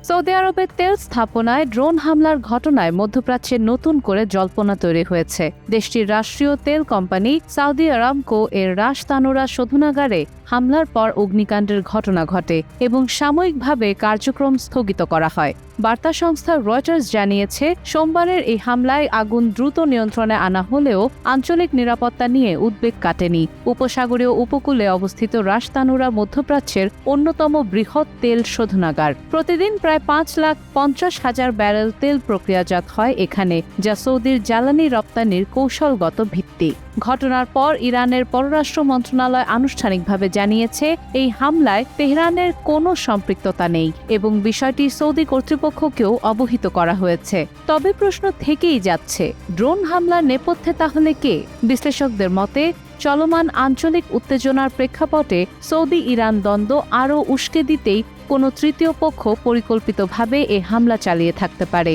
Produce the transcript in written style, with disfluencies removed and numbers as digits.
Saudi আরবের তেল স্থাপনায় ড্রোন হামলার ঘটনায় মধ্যপ্রাচ্যে নতুন করে জল্পনা তৈরি হয়েছে। দেশটির রাষ্ট্রীয় তেল কোম্পানি সৌদি আরামকো এর রাশ তানুরা শোধনাগারে হামলার পর অগ্নিকাণ্ডের ঘটনা ঘটে এবং সাময়িকভাবে কার্যক্রম স্থগিত করা হয়। বার্তা সংস্থা রয়টার্স জানিয়েছে, সোমবারের এই হামলায় আগুন দ্রুত নিয়ন্ত্রণে আনা হলেও আঞ্চলিক নিরাপত্তা নিয়ে উদ্বেগ কাটেনি। উপসাগরীয় উপকূলে অবস্থিত রাশ তানুরা মধ্যপ্রাচ্যের অন্যতম বৃহৎ তেল শোধনাগার। প্রতিদিন প্রায় 5,50,000 ব্যারেল তেল প্রক্রিয়াজাত হয় এখানে, যা সৌদির জ্বালানি রপ্তানির কৌশলগত ভিত্তি। ঘটনার পর ইরানের পররাষ্ট্র মন্ত্রণালয় আনুষ্ঠানিকভাবে জানিয়েছে, এই হামলায় তেহরানের কোনো সম্পৃক্ততা নেই এবং বিষয়টি সৌদি কর্তৃপক্ষকেও অবহিত করা হয়েছে। তবে প্রশ্ন থেকেই যাচ্ছে, ড্রোন হামলার নেপথ্যে তাহলে কে? বিশ্লেষকদের মতে, চলমান আঞ্চলিক উত্তেজনার প্রেক্ষাপটে সৌদি ইরান দ্বন্দ্ব আরও উস্কে দিতেই কোনো তৃতীয় পক্ষ পরিকল্পিতভাবে এ হামলা চালিয়ে থাকতে পারে।